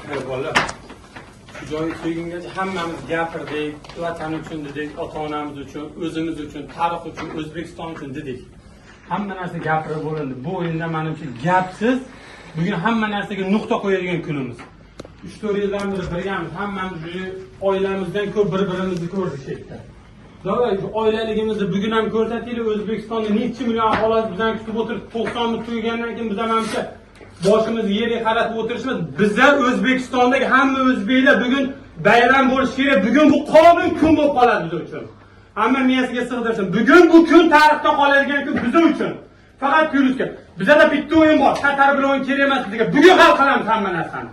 Bola. Shu joyi kelgungacha hammamiz gapirdik, vatan uchun dedik, ota-onamiz uchun, o'zimiz uchun, tarix uchun, O'zbekiston uchun dedik. Hamma narsa gapirib bo'lindi. Bu o'yinda menimcha gapsiz bugun hamma narsaga nuqta qo'yadigan kunimiz. 3-4 yildan beri birgamiz, hammamiz oilamizdan ko'p bir-birimizni ko'rdik yerda. Davay, oilaligimizni bugun ham ko'rsataylik. O'zbekistonda necha million aholi bizdan kutib o'tirib, 90 ming tugagandan keyin biz menimcha boshimizni yerga qaratib o'tirishimiz. Bizlar O'zbekistondagi hamma o'zbeklar bugun bayram bo'lishi kerak. Bugun bu qonun kun bo'lib qoladi biz uchun. Hamma miyasiga sig'dirsin. Bugun bu kun tarixda qoladigan kun biz uchun. Faqat plyusga. Bizda bitta o'yin bor. Qatar bilan o'yin kerak emas bizga. Bugun hal qilamiz hamma narsani.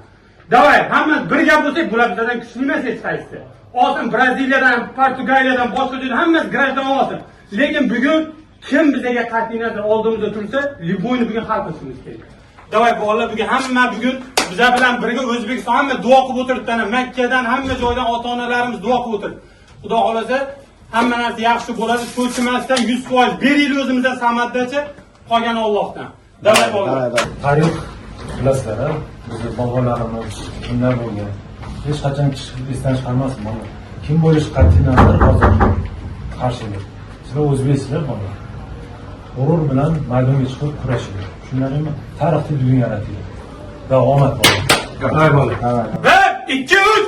Davay, hamma birga bo'lsak, bular bizdan kuchli emas hech qaysi. Olsin Braziliyadan, Portugaliyadan, boshqa joydan hammasi grajdan olsin. Lekin bugun kim bizga qat'iy nazar oldimizda tursa, Liboyni bugun hal qilishimiz kerak. Davay, bolalar bugun hamma bugun bizlar bilan birga O'zbekiston hamma duo qilib o'tiribdi. Makkadan hamma joydan ota-onalarimiz duo qilib o'tiribdi. Xudo xolasa hamma narsa yaxshi bo'ladi. Cho'chimasdan 100% beraylik o'zimizdan samaddachi, qolgani Allohdan. Davay bolalar. Tarix bilasizlar, bizni bobolarimiz kimlar bo'lgan. Hech qachon esdan chiqarmasin mana. Kim bo'lish qat'iy nazar hozir qarshilar. Sizlar o'zbeksizlar bolalar. G'urur bilan maydonga chiqib kurashinglar. Shunlarmi? Tarixni bugun yarataylik. Va omad bo'lsin. Bir, ikki, uch,